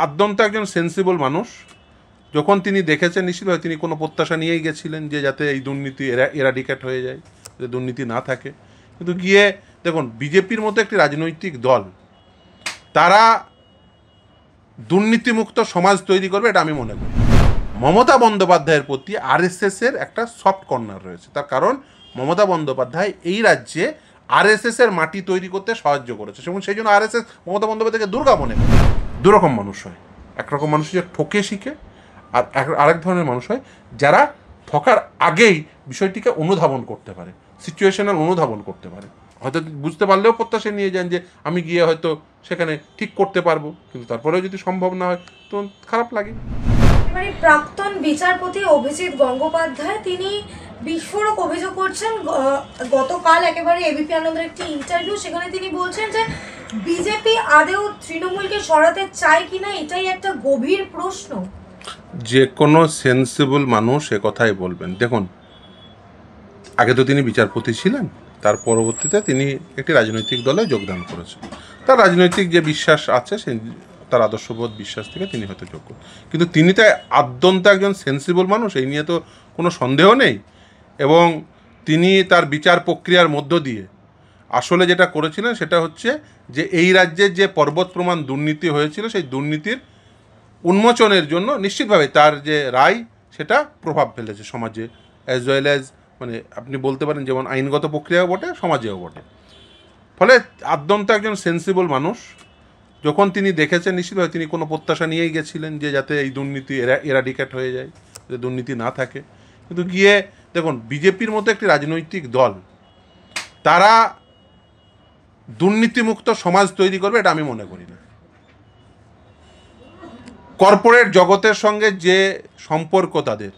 আদ্যন্ত একজন সেন্সিবল মানুষ। যখন তিনি দেখেছেন, নিশ্চিতভাবে তিনি কোনো প্রত্যাশা নিয়েই গেছিলেন যে যাতে এই দুর্নীতি এরাডিকেট হয়ে যায়, যাতে দুর্নীতি না থাকে। কিন্তু গিয়ে দেখুন, বিজেপির মতো একটি রাজনৈতিক দল, তারা দুর্নীতিমুক্ত সমাজ তৈরি করবে, এটা আমি মনে করি। মমতা বন্দ্যোপাধ্যায়ের প্রতি আরএসএসের একটা সফট কর্নার রয়েছে। তার কারণ মমতা বন্দ্যোপাধ্যায় এই রাজ্যে আরএসএসের মাটি তৈরি করতে সাহায্য করেছে, এবং সেই জন্য আরএসএস মমতা বন্দ্যোপাধ্যায়কে দুর্গা মনে করে। দুরকম মানুষ হয়, একরকম মানুষ যে ঠকে শিখে, আর আরেক ধরনের মানুষ হয় যারা ঠকার আগেই বিষয়টিকে অনুধাবন করতে পারে, সিচুয়েশনাল অনুধাবন করতে পারে। হয়তো বুঝতে পারলেও প্রত্যাশা নিয়ে যান যে আমি গিয়ে হয়তো সেখানে ঠিক করতে পারবো, কিন্তু তারপরেও যদি সম্ভব না হয় তো খারাপ লাগে। মানে প্রাক্তন বিচারপতি অভিজিৎ গঙ্গোপাধ্যায় তিনি বিস্ফোরক অভিযোগ করছেন। গতকাল একেবারে এবিপি আনন্দের একটি ইন্টারভিউ, সেখানে তিনি বলছেন যে বিজেপি আদেও তৃণমূলকে সরাতে চায় কিনা, এটাই একটা গভীর প্রশ্ন। যে কোনো সেন্সিবল মানুষ এ কথাই বলবেন। দেখুন, আগে তো তিনি বিচারপতি ছিলেন, তার পরবর্তীতে তিনি একটি রাজনৈতিক দলে যোগদান করেছেন। তার রাজনৈতিক যে বিশ্বাস আছে, সেই তার আদর্শবোধ বিশ্বাস থেকে তিনি হয়তো যোগ্য, কিন্তু তিনি তো আদ্যন্ত একজন সেন্সিবল মানুষ, এই নিয়ে তো কোনো সন্দেহ নেই। এবং তিনি তার বিচার প্রক্রিয়ার মধ্য দিয়ে আসলে যেটা করেছিলেন সেটা হচ্ছে যে এই রাজ্যের যে পর্বত প্রমাণ দুর্নীতি হয়েছিল, সেই দুর্নীতির উন্মোচনের জন্য নিশ্চিতভাবে তার যে রায় সেটা প্রভাব ফেলেছে সমাজে, অ্যাজ ওয়েল অ্যাজ মানে আপনি বলতে পারেন যেমন আইনগত প্রক্রিয়াও বটে, সমাজেও বটে। ফলে আদ্যন্ত একজন সেন্সিবল মানুষ। যখন তিনি দেখেছেন, নিশ্চিতভাবে তিনি কোনো প্রত্যাশা নিয়েই গেছিলেন যে যাতে এই দুর্নীতি এরাডিকেট হয়ে যায়, যাতে দুর্নীতি না থাকে। কিন্তু গিয়ে দেখুন, বিজেপির মতো একটি রাজনৈতিক দল, তারা দুর্নীতিমুক্ত সমাজ তৈরি করবে, এটা আমি মনে করি না। কর্পোরেট জগতের সঙ্গে যে সম্পর্ক তাদের,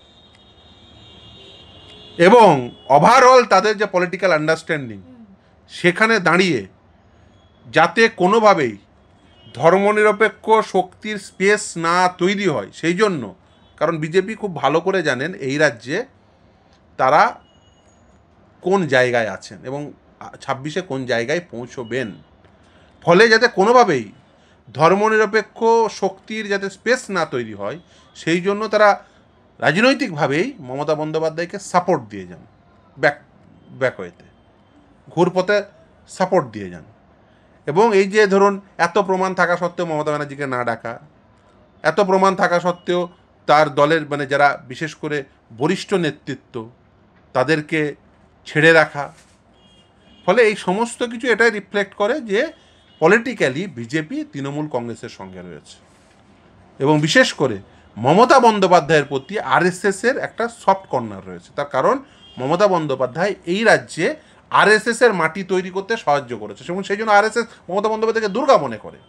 এবং ওভারঅল তাদের যে পলিটিক্যাল আন্ডারস্ট্যান্ডিং, সেখানে দাঁড়িয়ে যাতে কোনোভাবেই ধর্মনিরপেক্ষ শক্তির স্পেস না তৈরি হয়, সেই জন্য, কারণ বিজেপি খুব ভালো করে জানেন এই রাজ্যে তারা কোন জায়গায় আছেন এবং 26-এ কোন জায়গায় পৌঁছবেন। ফলে যাতে কোনোভাবেই ধর্মনিরপেক্ষ শক্তির যাতে স্পেস না তৈরি হয়, সেই জন্য তারা রাজনৈতিকভাবেই মমতা বন্দ্যোপাধ্যায়কে সাপোর্ট দিয়ে যান, ব্যাকওয়েতে ঘুরপথে সাপোর্ট দিয়ে যান। এবং এই যে ধরুন, এত প্রমাণ থাকা সত্ত্বেও মমতা ব্যানার্জিকে না ডাকা, এত প্রমাণ থাকা সত্ত্বেও তার দলের মানে যারা বিশেষ করে বরিষ্ঠ নেতৃত্ব, তাদেরকে ছেড়ে রাখা, ফলে এই সমস্ত কিছু এটাই রিফ্লেক্ট করে যে পলিটিক্যালি বিজেপি তৃণমূল কংগ্রেসের সঙ্গে রয়েছে। এবং বিশেষ করে মমতা বন্দ্যোপাধ্যায়ের প্রতি আরএসএসের একটা সফট কর্নার রয়েছে। তার কারণ মমতা বন্দ্যোপাধ্যায় এই রাজ্যে আরএসএসের মাটি তৈরি করতে সাহায্য করেছে, এবং সেই জন্য আরএসএস মমতা বন্দ্যোপাধ্যায়কে দুর্গা মনে করে।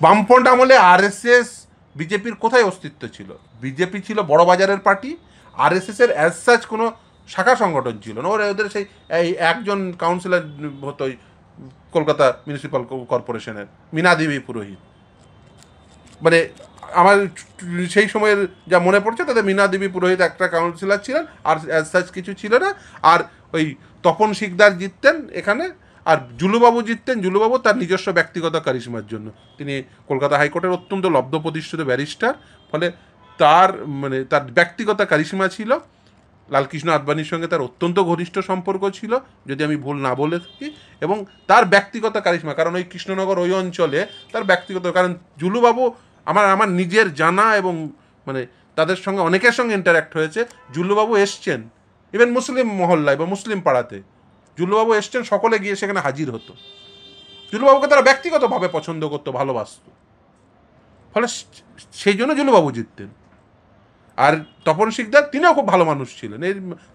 বামফ্রন্ট আমলে আরএসএস বিজেপির কোথায় অস্তিত্ব ছিল? বিজেপি ছিল বড় বাজারের পার্টি, আরএসএসের অ্যাজ সাচ কোনো শাখা সংগঠন ছিল না। ওদের সেই এই একজন কাউন্সিলর হতো কলকাতা মিউনিসিপ্যাল কর্পোরেশনের, মীনা দেবী পুরোহিত। মানে আমার সেই সময়ের যা মনে পড়ছে তাদের মীনা দেবী পুরোহিত একটা কাউন্সিলর ছিলেন, আর অ্যাজ সাচ কিছু ছিল না। আর ওই তপন শিকদার জিততেন এখানে, আর জুলুবাবু জিততেন। জুলুবাবু তার নিজস্ব ব্যক্তিগত কারিশমার জন্য, তিনি কলকাতা হাইকোর্টের অত্যন্ত লব্ধ প্রতিষ্ঠিত ব্যারিস্টার, ফলে তার মানে তার ব্যক্তিগত কারিশমা ছিল। লালকৃষ্ণ আদবানির সঙ্গে তার অত্যন্ত ঘনিষ্ঠ সম্পর্ক ছিল, যদি আমি ভুল না বলে থাকি। এবং তার ব্যক্তিগত কারিশমা, কারণ ওই কৃষ্ণনগর ওই অঞ্চলে তার ব্যক্তিগত, কারণ জুলুবাবু আমার নিজের জানা এবং মানে তাদের সঙ্গে অনেকের সঙ্গে ইন্টারাক্ট হয়েছে। জুল্লুবাবু এসছেন ইভেন মুসলিম মহল্লায় বা মুসলিম পাড়াতে, জুল্লুবাবু এসছেন, সকলে গিয়ে সেখানে হাজির হতো। জুল্লুবাবুকে তারা ব্যক্তিগতভাবে পছন্দ করতো, ভালোবাসত। ফলে সেই জন্য জুল্লুবাবু জিততেন। আর তপন শিকদার, তিনিও খুব ভালো মানুষ ছিলেন।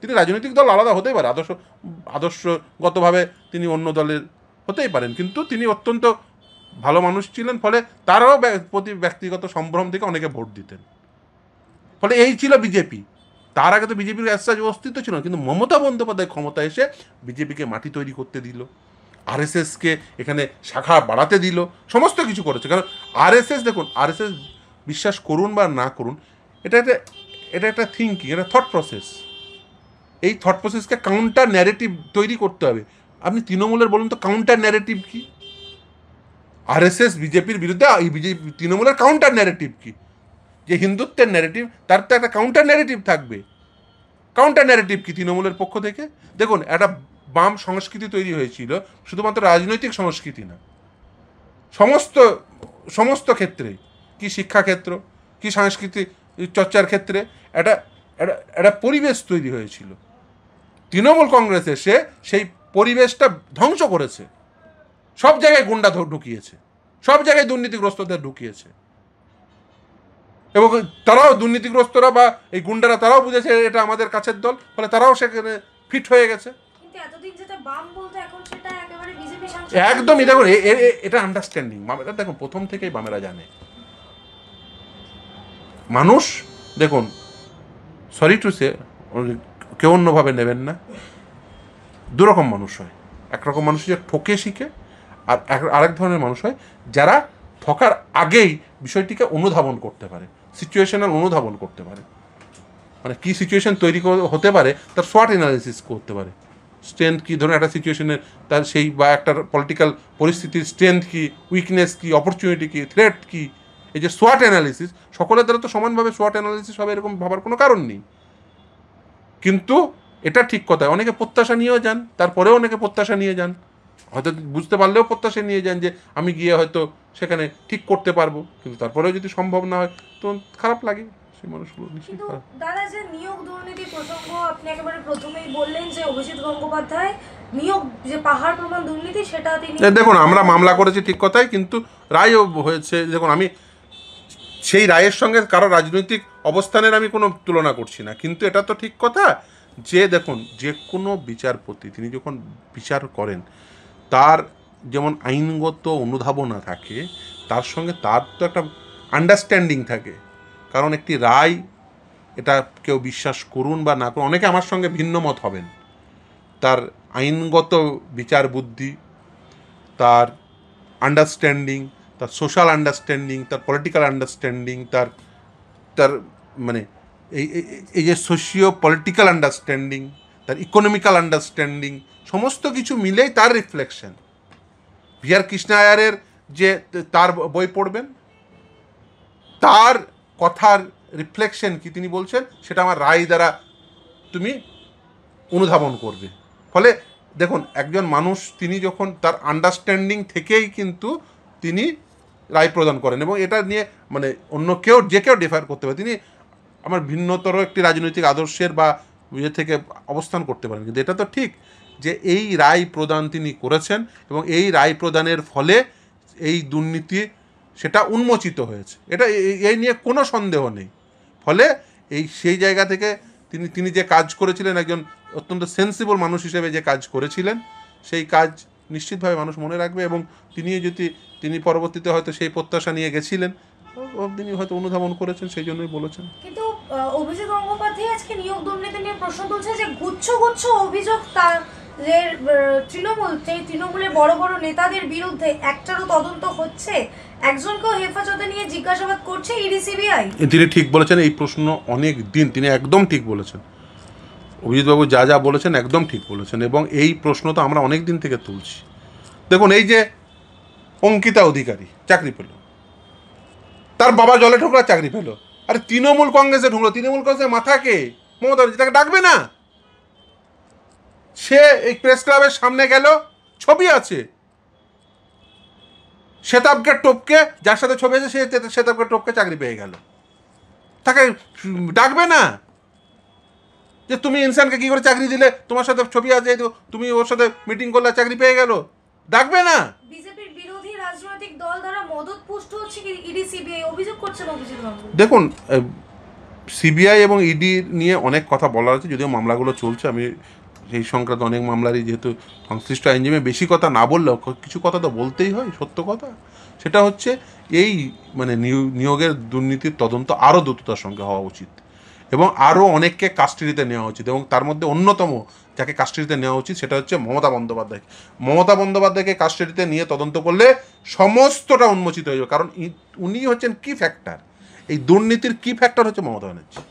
তিনি রাজনৈতিক দল আলাদা হতেই পারে, আদর্শগতভাবে তিনি অন্য দলের হতেই পারেন, কিন্তু তিনি অত্যন্ত ভালো মানুষ ছিলেন। ফলে তারও প্রতি ব্যক্তিগত সম্ভ্রম থেকে অনেকে ভোট দিতেন। ফলে এই ছিল বিজেপি। তার আগে তো বিজেপির অস্তিত্ব ছিল না, কিন্তু মমতা বন্দ্যোপাধ্যায় ক্ষমতা এসে বিজেপিকে মাটি তৈরি করতে দিল, আরএসএসকে এখানে শাখা বাড়াতে দিল, সমস্ত কিছু করেছে। কারণ আরএসএস, দেখুন, আরএসএস বিশ্বাস করুন বা না করুন, এটা একটা থিঙ্কিং, এটা থট প্রসেস। এই থট প্রসেসকে কাউন্টার ন্যারেটিভ তৈরি করতে হবে। আপনি তৃণমূলের বলুন তো কাউন্টার ন্যারেটিভ কি? আরএসএস বিজেপির বিরুদ্ধে এই বিজেপি তৃণমূলের কাউন্টার ন্যারেটিভ কি, যে হিন্দুত্বের ন্যারেটিভ, তার তো একটা কাউন্টার ন্যারেটিভ থাকবে। কাউন্টার ন্যারেটিভ কি তৃণমূলের পক্ষ থেকে? দেখুন, একটা বাম সংস্কৃতি তৈরি হয়েছিল, শুধুমাত্র রাজনৈতিক সংস্কৃতি না, সমস্ত সমস্ত ক্ষেত্রে, কি শিক্ষাক্ষেত্র, কি সাংস্কৃতিক চর্চার ক্ষেত্রে একটা একটা একটা পরিবেশ তৈরি হয়েছিল। তৃণমূল কংগ্রেস এসে সেই পরিবেশটা ধ্বংস করেছে, সব জায়গায় গুন্ডা ঢুকিয়েছে, সব জায়গায় দুর্নীতিগ্রস্তদের ঢুকিয়েছে, এবং তারাও দুর্নীতিগ্রস্তরা বা এই গুন্ডারা তারাও বুঝেছে এটা আমাদের কাছের দল, ফলে তারাও সেখানে ফিট হয়ে গেছে। কিন্তু এতদিন যেটা বাম বলতো এখন সেটা একেবারে বিজেপি সাংসদ। একদমই, দেখুন এটা আন্ডারস্ট্যান্ডিং, এটা দেখুন প্রথম থেকেই বামেরা জানে। মানুষ, দেখুন, সরি টু সে, কেউ অন্যভাবে নেবেন না, দুরকম মানুষ হয়। একরকম মানুষ যে ঠকে শিখে, আর আরেক ধরনের মানুষ হয় যারা ঠকার আগেই বিষয়টিকে অনুধাবন করতে পারে, সিচুয়েশনাল অনুধাবন করতে পারে, মানে কী সিচুয়েশন তৈরি হতে পারে তার সোয়াট অ্যানালিসিস করতে পারে। স্ট্রেংথ কী, ধরুন একটা সিচুয়েশনের তার সেই বা একটা পলিটিক্যাল পরিস্থিতির স্ট্রেংথ কী, উইকনেস কী, অপরচুনিটি কী, থ্রেট কী, এই যে সোয়াট অ্যানালিসিস, সকলের দ্বারা তো সমানভাবে সোয়াট অ্যানালিসিস হবে এরকম ভাবার কোনো কারণ নেই। কিন্তু এটা ঠিক কথা, অনেকে প্রত্যাশা নিয়েও যান, তারপরেও অনেকে প্রত্যাশা নিয়ে যান, হয়তো বুঝতে পারলেও প্রত্যাশা নিয়ে যান যে আমি গিয়ে হয়তো সেখানে ঠিক করতে পারবো, কিন্তু তারপরেও যদি সম্ভব না হয় তো খারাপ লাগে সেই মানুষগুলো নিশ্চিত। কিন্তু দাদা, যে নিয়োগ দুর্নীতি প্রসঙ্গ আপনি একেবারে প্রথমেই বললেন যে অভিজিৎ গঙ্গোপাধ্যায় নিয়োগ যে পাহাড় প্রমাণ দুর্নীতি সেটা তিনি, দেখুন আমরা মামলা করেছি ঠিক কথাই, কিন্তু রায়ও হয়েছে। দেখুন, আমি সেই রায়ের সঙ্গে কারো রাজনৈতিক অবস্থানের আমি কোনো তুলনা করছি না, কিন্তু এটা তো ঠিক কথা যে দেখুন, যে কোনো বিচারপতি তিনি যখন বিচার করেন তার যেমন আইনগত অনুধাবনা থাকে, তার সঙ্গে তার তো একটা আন্ডারস্ট্যান্ডিং থাকে। কারণ একটি রায়, এটা কেউ বিশ্বাস করুন বা না করুন, অনেকে আমার সঙ্গে ভিন্ন মত হবেন, তার আইনগত বিচার বুদ্ধি, তার আন্ডারস্ট্যান্ডিং, তার সোশ্যাল আন্ডারস্ট্যান্ডিং, তার পলিটিক্যাল আন্ডারস্ট্যান্ডিং, তার তার মানে এই যে সোশিও পলিটিক্যাল আন্ডারস্ট্যান্ডিং, তার ইকোনমিক্যাল আন্ডারস্ট্যান্ডিং, সমস্ত কিছু মিলেই তার রিফ্লেকশন। ভি.আর. কৃষ্ণা আয়ারের যে তার বই পড়বেন, তার কথার রিফ্লেকশন কি তিনি বলছেন সেটা আমার রায় দ্বারা তুমি অনুধাবন করবে। ফলে দেখুন, একজন মানুষ তিনি যখন তার আন্ডারস্ট্যান্ডিং থেকেই কিন্তু তিনি রায় প্রদান করেন, এবং এটা নিয়ে মানে অন্য কেউ যে কেউ ডিফার করতে পারে, তিনি আমার ভিন্নতর একটি রাজনৈতিক আদর্শের বা ইয়ে থেকে অবস্থান করতে পারেন, কিন্তু এটা তো ঠিক যে এই রায় প্রদান তিনি করেছেন, এবং এই রায় প্রদানের ফলে এই দুর্নীতি সেটা উন্মোচিত হয়েছে, এটা এই নিয়ে কোনো সন্দেহ নেই। ফলে সেই জায়গা থেকে তিনি যে কাজ করেছিলেন, একজন অত্যন্ত সেন্সিবল মানুষ হিসেবে যে কাজ করেছিলেন, সেই কাজ নিশ্চিতভাবে মানুষ মনে রাখবে, এবং তিনি পরবর্তীতে হয়তো সেই প্রত্যাশা নিয়ে গেছিলেন, তিনি হয়তো অনুধাবন করেছেন, সেই জন্যই বলেছেন। কিন্তু অভিজিৎ গঙ্গোপাধ্যায় আজকে নিয়োগ দুর্নীতি নিয়ে প্রশ্ন তুলছে যে গুচ্ছ গুচ্ছ অভিযোগ তৃণমূলের বড় বড় নেতাদের বিরুদ্ধে, একটারও তদন্ত হচ্ছে, একজনকেও হেফাজতে নিয়ে জিজ্ঞাসাবাদ করছে ইডি সিবিআই। তিনি ঠিক বলেছেন, এই প্রশ্ন অনেক দিন, তিনি একদম ঠিক বলেছেন, অভিজিৎবাবু যা বলেছেন একদম ঠিক বলেছেন, এবং এই প্রশ্ন তো আমরা অনেক দিন থেকে তুলছি। দেখুন, এই যে অঙ্কিতা অধিকারী চাকরি পেল, তার বাবা জলে ঠোকরা চাকরি পেল, আরে তৃণমূল কংগ্রেসে ঢুকলো, তৃণমূল কংগ্রেসের মাথাকে মমতা ব্যানার্জি তাকে ডাকবে না? সে এই প্রেস ক্লাবের সামনে গেল, ছবি আছে, শ্বেতাবকে টপকে, যার সাথে ছবি আছে সে শ্বেতাবকে টপকে চাকরি পেয়ে গেল, তাকে ডাকবে না? যে তুমি ইনসানকে কি করে চাকরি দিলে, তোমার সাথে ছবি আছে, তুমি ওর সাথে মিটিং করলে চাকরি পেয়ে গেল, ডাকবে না? বিজেপির বিরোধী রাজনৈতিক দল দ্বারা মদত পুষ্ট হচ্ছে ইডি সিবিআই, অভিযোগ করছেন অভিজিৎ গঙ্গোপাধ্যায়। দেখুন, সিবিআই এবং ইডি নিয়ে অনেক কথা বলার আছে, যদিও মামলাগুলো চলছে, আমি সেই সংক্রান্ত অনেক মামলারই যেহেতু সংশ্লিষ্ট আইনজীবী, বেশি কথা না বললেও কিছু কথা তো বলতেই হয়, সত্য কথা। সেটা হচ্ছে এই মানে নিয়োগের দুর্নীতির তদন্ত আরও দ্রুততার সঙ্গে হওয়া উচিত, এবং আরও অনেককে কাস্টডিতে নেওয়া উচিত, এবং তার মধ্যে অন্যতম যাকে কাস্টডিতে নেওয়া উচিত সেটা হচ্ছে মমতা বন্দ্যোপাধ্যায়কে কাস্টডিতে নিয়ে তদন্ত করলে সমস্তটা উন্মোচিত হয়ে যাবে, কারণ উনি হচ্ছেন কি ফ্যাক্টর, এই দুর্নীতির কি ফ্যাক্টর হচ্ছে মমতা ব্যানার্জি।